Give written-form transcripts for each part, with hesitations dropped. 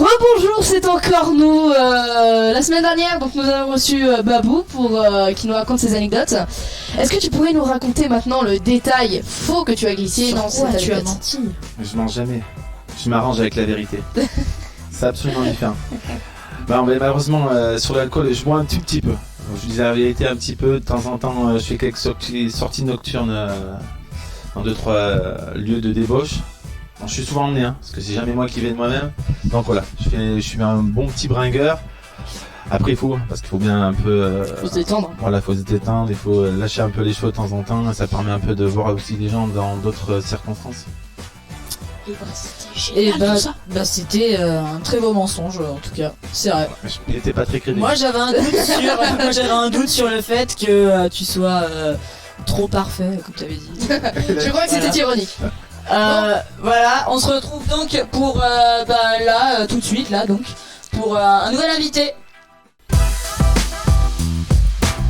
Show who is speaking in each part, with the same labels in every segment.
Speaker 1: Rebonjour, c'est encore nous. La semaine dernière, donc nous avons reçu Babou pour qui nous raconte ses anecdotes. Est-ce que tu pourrais nous raconter maintenant le détail faux que tu as glissé dans cette
Speaker 2: tu as
Speaker 1: anecdote?
Speaker 2: menti.
Speaker 3: Je mens jamais. Je m'arrange avec la vérité. C'est absolument différent. Mais malheureusement, sur l'alcool, je bois un tout petit peu. Je dis la vérité un petit peu. De temps en temps, je fais quelques sorties nocturnes dans 2-3 lieux de débauche. Bon, je suis souvent emmené, parce que c'est jamais moi qui vais de moi-même. Donc voilà, je suis un bon petit bringueur. Après, il faut, parce qu'il faut bien un peu...
Speaker 1: Faut se détendre.
Speaker 3: Voilà, il faut se détendre, il faut lâcher un peu les cheveux de temps en temps. Ça permet un peu de voir aussi les gens dans d'autres circonstances.
Speaker 2: Et c'était un très beau mensonge en tout cas, c'est vrai.
Speaker 3: Il n'était pas très crédible.
Speaker 2: Moi j'avais un doute sur le fait que tu sois trop parfait comme tu avais dit.
Speaker 1: Je crois que c'était ironique.
Speaker 2: Voilà, on se retrouve donc pour là tout de suite là donc pour un nouvel invité.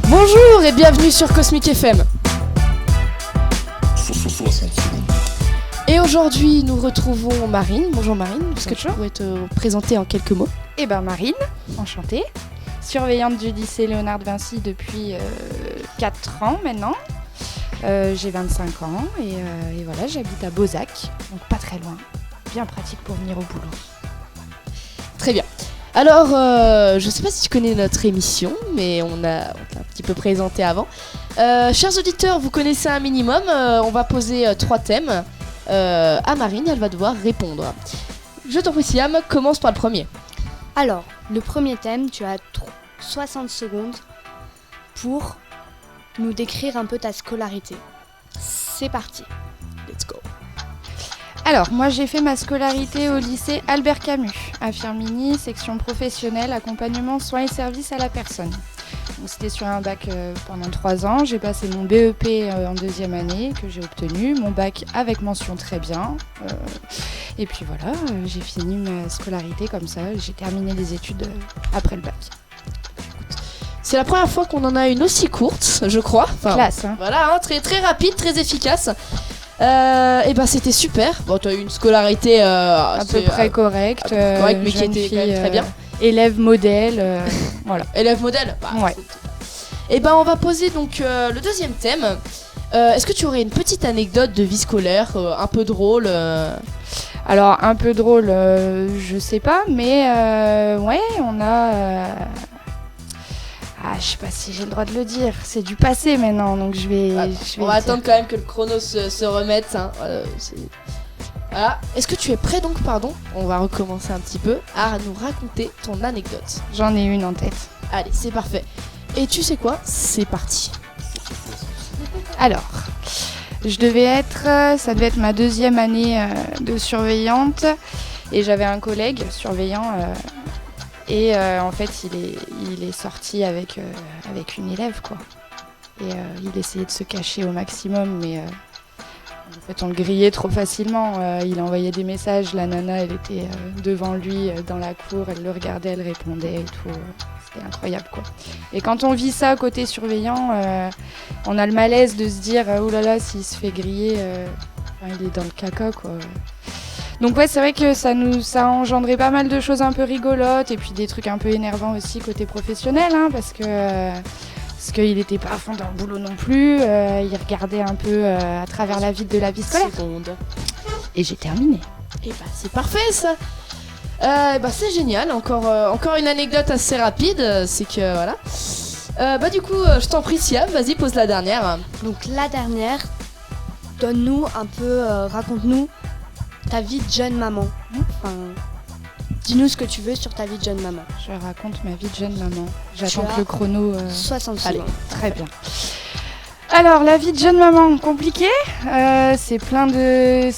Speaker 1: Bonjour et bienvenue sur Cosmic FM. Et aujourd'hui, nous retrouvons Marine. Bonjour Marine, est-ce que tu pourrais te présenter en quelques mots?
Speaker 4: Eh ben Marine, enchantée, surveillante du lycée Léonard de Vinci depuis 4 ans maintenant. J'ai 25 ans et voilà, j'habite à Beauzac, donc pas très loin, bien pratique pour venir au boulot.
Speaker 1: Très bien. Alors, je sais pas si tu connais notre émission, mais on t'a un petit peu présenté avant. Chers auditeurs, vous connaissez un minimum, on va poser 3 thèmes. À Marine, elle va devoir répondre. Je t'en prie Siam, commence par le premier.
Speaker 5: Alors, le premier thème, tu as 60 secondes pour nous décrire un peu ta scolarité. C'est parti.
Speaker 1: Let's go.
Speaker 4: Alors, moi j'ai fait ma scolarité au lycée Albert Camus, à Firminy, section professionnelle, accompagnement, soins et services à la personne. Donc, c'était sur un bac pendant 3 ans. J'ai passé mon BEP en 2e année que j'ai obtenu, mon bac avec mention très bien. Et puis voilà, j'ai fini ma scolarité comme ça. J'ai terminé les études après le bac.
Speaker 1: C'est la première fois qu'on en a une aussi courte, je crois. Enfin,
Speaker 4: classe, hein.
Speaker 1: Voilà, très, très rapide, très efficace. Et ben c'était super. Bon, tu as eu une scolarité
Speaker 4: à peu près correcte,
Speaker 1: mais qui était quand même très bien.
Speaker 4: Élève modèle, voilà.
Speaker 1: Élève modèle.
Speaker 4: Ouais.
Speaker 1: Et ben on va poser donc le deuxième thème. Est-ce que tu aurais une petite anecdote de vie scolaire, un peu drôle
Speaker 4: Alors un peu drôle, je sais pas, mais ouais, on a. Je sais pas si j'ai le droit de le dire. C'est du passé maintenant, donc je vais.
Speaker 1: On va attendre quand même que le chrono se remette. Hein. Voilà. Est-ce que tu es prêt donc, on va recommencer un petit peu, à nous raconter ton anecdote?
Speaker 4: J'en ai une en tête.
Speaker 1: Allez, c'est parfait. Et tu sais quoi? C'est parti.
Speaker 4: Alors, ça devait être ma 2e année de surveillante, et j'avais un collègue surveillant, et en fait il est sorti avec une élève quoi. Et il essayait de se cacher au maximum, mais en fait on le grillait trop facilement. Il envoyait des messages, la nana elle était devant lui dans la cour, elle le regardait, elle répondait et tout. C'était incroyable quoi. Et quand on vit ça côté surveillant, on a le malaise de se dire oh là là, s'il se fait griller, il est dans le caca quoi. Donc ouais, c'est vrai que ça a engendré pas mal de choses un peu rigolotes et puis des trucs un peu énervants aussi côté professionnel, hein, parce qu'il était pas à fond dans le boulot non plus, il regardait un peu à travers la vitre de la vie scolaire. Et j'ai terminé.
Speaker 1: Et bah c'est parfait ça. C'est génial, encore une anecdote assez rapide, c'est que voilà. Du coup, je t'en prie Siam, vas-y pose la dernière.
Speaker 5: Donc la dernière, donne-nous un peu, raconte-nous ta vie de jeune maman. Enfin, dis-nous ce que tu veux sur ta vie de jeune maman.
Speaker 4: Je raconte ma vie de jeune maman. J'attends que le chrono...
Speaker 5: 60 secondes.
Speaker 4: Allez, très bien. Alors, la vie de jeune maman, compliquée. C'est plein de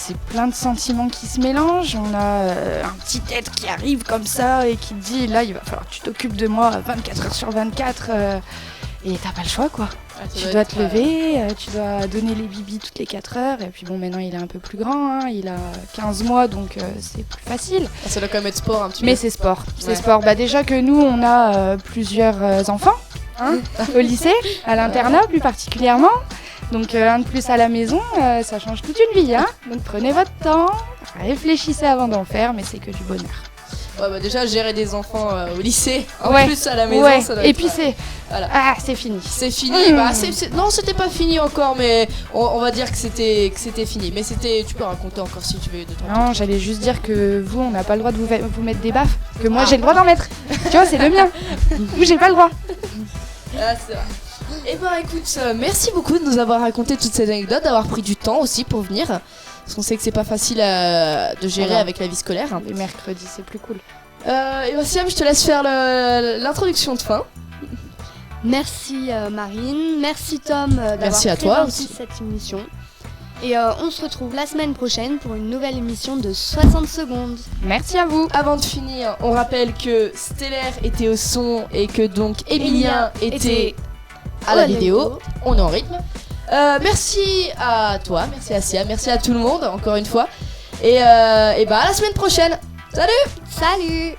Speaker 4: sentiments qui se mélangent. On a un petit être qui arrive comme ça et qui te dit, là, il va falloir que tu t'occupes de moi 24 heures sur 24. Et t'as pas le choix, quoi. Tu dois te lever, tu dois donner les bibis toutes les 4 heures. Et puis bon, maintenant, il est un peu plus grand. Hein, il a 15 mois, donc c'est plus facile.
Speaker 1: Ça doit quand même être sport un petit peu.
Speaker 4: Mais c'est sport. C'est sport. Déjà que nous, on a plusieurs enfants. Hein, au lycée, à l'internat plus particulièrement. Donc un de plus à la maison, ça change toute une vie. Hein. Donc prenez votre temps, réfléchissez avant d'en faire, mais c'est que du bonheur.
Speaker 1: Ouais, bah déjà gérer des enfants au lycée, en
Speaker 4: Ouais.
Speaker 1: plus à la maison,
Speaker 4: Ouais.
Speaker 1: ça doit
Speaker 4: Et
Speaker 1: être,
Speaker 4: puis c'est
Speaker 1: voilà.
Speaker 4: c'est fini.
Speaker 1: C'est fini. Bah, non, c'était pas fini encore, mais on va dire que c'était fini. Mais tu peux raconter encore si tu veux de ton
Speaker 4: Non, j'allais juste dire que vous, on n'a pas le droit de vous mettre des baffes. Que moi, j'ai le droit d'en mettre. Tu vois, c'est le mien. Vous, j'ai pas le droit.
Speaker 1: Ah, c'est vrai. Et ben écoute, merci beaucoup de nous avoir raconté toutes ces anecdotes, d'avoir pris du temps aussi pour venir. Parce qu'on sait que c'est pas facile de gérer
Speaker 4: Voilà.
Speaker 1: avec la vie scolaire.
Speaker 4: Les mercredis, c'est plus cool.
Speaker 1: Et ben Siam, je te laisse faire l'introduction de fin.
Speaker 5: Merci Marine, merci Tom d'avoir
Speaker 1: Merci à toi
Speaker 5: présenté
Speaker 1: aussi.
Speaker 5: cette émission. Et on se retrouve la semaine prochaine pour une nouvelle émission de 60 secondes.
Speaker 4: Merci à vous.
Speaker 1: Avant de finir, on rappelle que Stellaire était au son et que donc Emilien était à la vidéo. On est en rythme. Merci à toi, merci à Siam, merci à tout le monde encore une fois. Et bah à la semaine prochaine. Salut!
Speaker 5: Salut!